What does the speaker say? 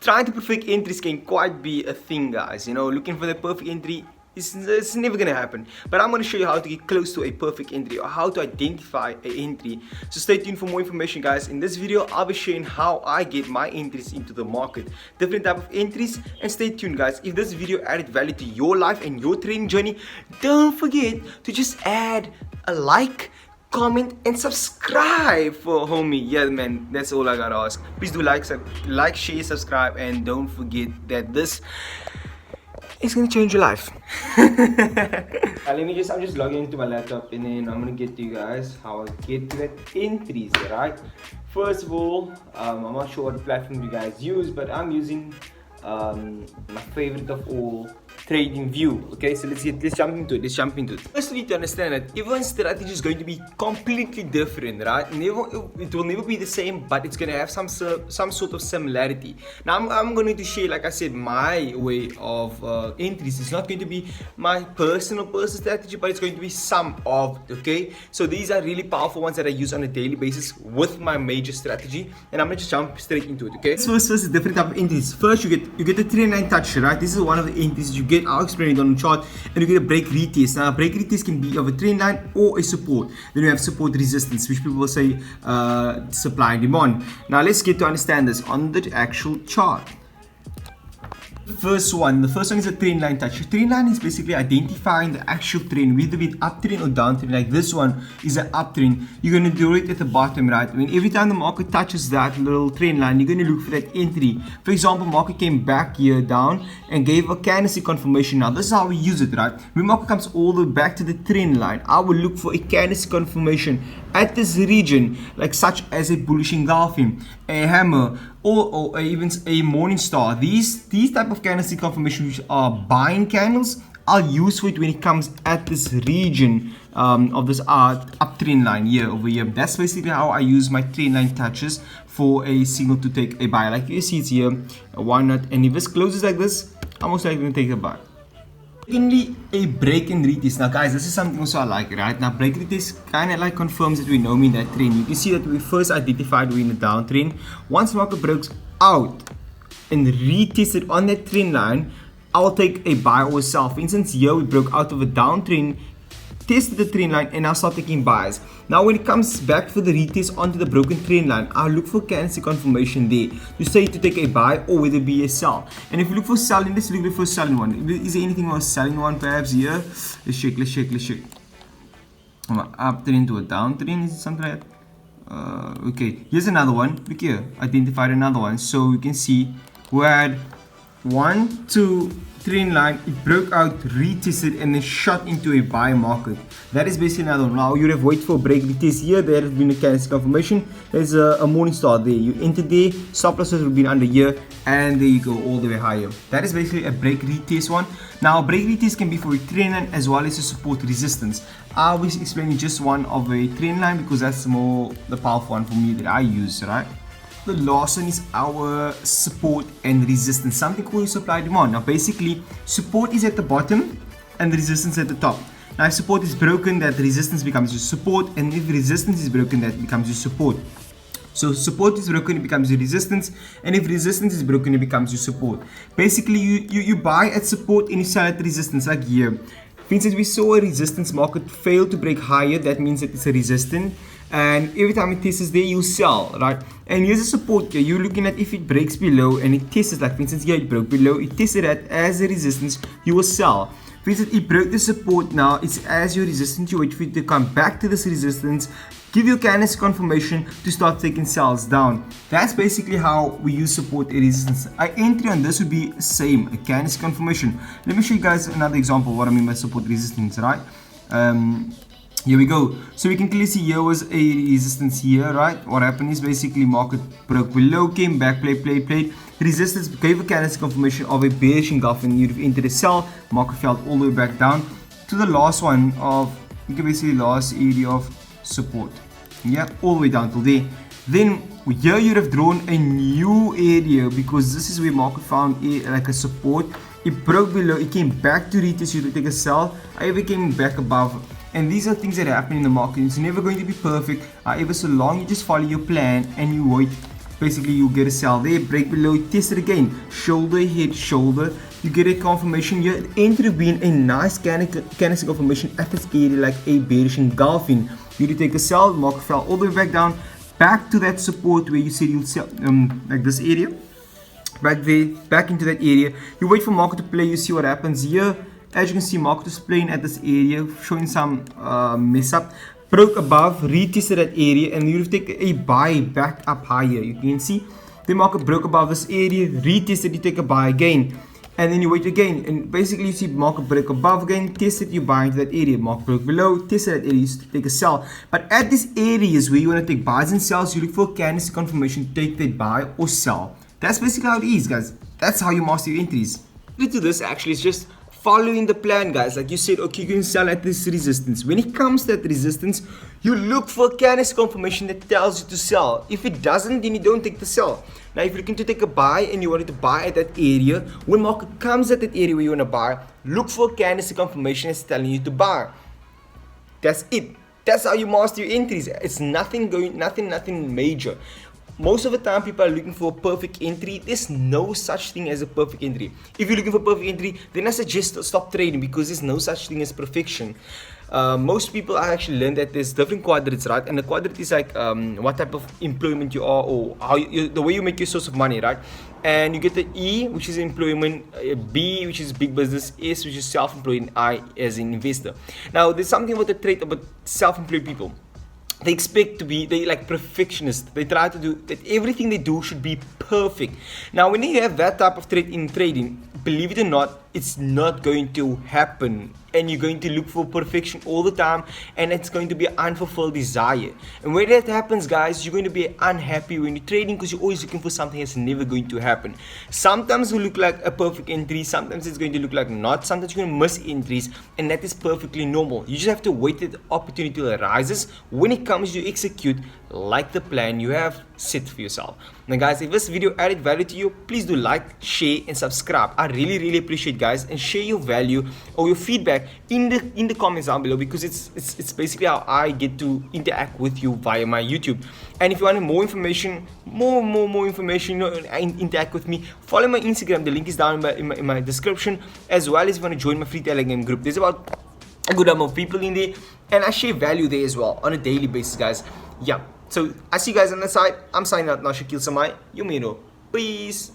Trying to perfect entries can quite be a thing, guys. You know, looking for the perfect entry it's never gonna happen. But I'm gonna show you how to get close to a perfect entry or how to identify an entry. So stay tuned for more information, guys. In this video, I'll be showing how I get my entries into the market, different type of entries, and stay tuned, guys. If this video added value to your life and your trading journey, don't forget to just add a like, comment and subscribe for homie. Yeah, man, that's all I gotta ask. Please do like, share, subscribe, and don't forget that this is gonna change your life. I'm just logging into my laptop and then I'm gonna get to you guys how I get to that entries, right? First of all, I'm not sure what platform you guys use, but I'm using my favorite of all, Trading View. Okay, so let's jump into it. First, you need to understand that everyone's strategy is going to be completely different, right? It will never be the same, but it's going to have some sort of similarity. Now I'm going to share, like I said, my way of entries. It's not going to be my personal strategy, but it's going to be some of it. Okay, so these are really powerful ones that I use on a daily basis with my major strategy, and I'm going to just jump straight into it. Okay, first is different type of entries. First, you get the 3-9 touch, right? This is one of the entries you get. I'll explain it on the chart, and you get a break retest. Now, a break retest can be of a trend line or a support. Then you have support resistance, which people will say supply and demand. Now, let's get to understand this on the actual chart. The first one is a trend line touch. A trend line is basically identifying the actual trend, whether it's uptrend or downtrend. Like this one is an uptrend. You're going to do it at the bottom, right? When every time the market touches that little trend line, you're going to look for that entry. For example, market came back here down and gave a candlestick confirmation. Now this is how we use it, right? When market comes all the way back to the trend line, I will look for a candlestick confirmation at this region, like such as a bullish engulfing, a hammer, or even a morning star. These type of candlestick confirmations, which are buying candles, I'll use for it when it comes at this region of this uptrend line here over here. That's basically how I use my trend line touches for a signal to take a buy. Like you see, it's here, why not? And if this closes like this, I'm most likely going to take a buy. Secondly, a break and retest. Now guys, this is something also I like, right? Now break retest kind of like confirms that we know me in that trend. You can see that we first identified we're in a downtrend. Once market breaks out and retested on that trend line, I'll take a buy or a sell. For instance, here we broke out of a downtrend, tested the trend line, and now start taking buys. Now when it comes back for the retest onto the broken trend line, I'll look for candlestick confirmation there to say to take a buy or whether it be a sell. And if you look for selling, let's look for selling one. Is there anything more selling one perhaps here? Let's check. Uptrend to a downtrend, is it something like that? Okay, here's another one. Look here, identified another one. So we can see we had 1, 2, trend line, it broke out, retested, and then shot into a buy market. That is basically another one. Now you'd have waited for a break retest here. There has been a candlestick confirmation. There's a morning star there. You entered there, stop losses have been under here, and there you go, all the way higher. That is basically a break retest one. Now break retest can be for a trend line as well as a support resistance. I always explain just one of a trend line because that's more the powerful one for me that I use, right? The last one is our support and resistance, something called supply demand. Now basically support is at the bottom and the resistance at the top. Now if support is broken, that resistance becomes your support, and if resistance is broken, that becomes your support. So support is broken, it becomes your resistance, and if resistance is broken, it becomes your support. Basically you buy at support and you sell at resistance, like here. For instance, we saw a resistance market fail to break higher. That means that it's a resistance, and every time it tests there, you sell, right? And here's a support here. You're looking at if it breaks below and it tests, like for instance here it broke below, it tested that as a resistance, you will sell. For instance, it broke the support, now it's as your resistance, you wait for it to come back to this resistance, give you a candlestick confirmation to start taking sells down. That's basically how we use support and resistance. Our entry on this would be same, a candlestick confirmation. Let me show you guys another example of what I mean by support resistance, right? Here we go. So we can clearly see here was a resistance here, right? What happened is basically market broke below, came back, played. Resistance gave a candlestick confirmation of a bearish engulfing. You'd have entered a sell, market fell all the way back down to the last one of, you can basically last area of support. Yeah, all the way down till there. Then here you'd have drawn a new area because this is where market found like a support. It broke below, it came back to retest, you to take a sell, however it came back above. And these are things that happen in the market. It's never going to be perfect. However, so long you just follow your plan and you wait basically you get a sell there, break below, test it again, shoulder, head, shoulder, you get a confirmation here. Entry being a nice candlestick confirmation at this area like a bearish engulfing. You take a sell, market fell all the way back down, back to that support where you said you'll sell, like this area, back there, back into that area. You wait for market to play, you see what happens here. As you can see, market is playing at this area, showing some mess up. Broke above, retested that area, and you take a buy back up higher. You can see the market broke above this area, retested, you take a buy again, and then you wait again, and basically you see market break above again, tested, you buy into that area, market broke below, tested that area, you take a sell. But at these areas where you want to take buys and sells, you look for candlestick confirmation to take that buy or sell. That's basically how it is, guys. That's how you master your entries. To this actually is just following the plan, guys. Like you said, okay, you can sell at this resistance. When it comes to that resistance, you look for a candlestick confirmation that tells you to sell. If it doesn't, then you don't take the sell. Now, if you're looking to take a buy and you wanted to buy at that area, when market comes at that area where you want to buy, look for a candlestick confirmation that's telling you to buy. That's it. That's how you master your entries. It's nothing major. Most of the time, people are looking for a perfect entry. There's no such thing as a perfect entry. If you're looking for a perfect entry, then I suggest stop trading, because there's no such thing as perfection. Most people I actually learned that there's different quadrants, right? And the quadrant is like what type of employment you are, or how the way you make your source of money, right? And you get the E, which is employment, B, which is big business, S, which is self-employed, and I as an investor. Now, there's something about the trait about self-employed people. They expect to be, they like perfectionists. They try to do that, everything they do should be perfect. Now, when you have that type of trait in trading, believe it or not, it's not going to happen. And you're going to look for perfection all the time, and it's going to be an unfulfilled desire. And when that happens, guys, you're going to be unhappy when you're trading, because you're always looking for something that's never going to happen. Sometimes it will look like a perfect entry, sometimes it's going to look like not, sometimes you're going to miss entries, and that is perfectly normal. You just have to wait till the opportunity arises. When it comes, you execute like the plan you have set for yourself. Now, guys, if this video added value to you, please do like, share, and subscribe. I really appreciate, guys, and share your value or your feedback in the comments down below, because it's basically how I get to interact with you via my YouTube. And if you want more information, more information, and interact with me, follow my Instagram. The link is down in my description, as well as if you want to join my free Telegram group. There's about a good amount of people in there, and I share value there as well on a daily basis, guys. Yeah. So I see you guys on the side. I'm signing out now, Shakil Samai. You may know. Peace.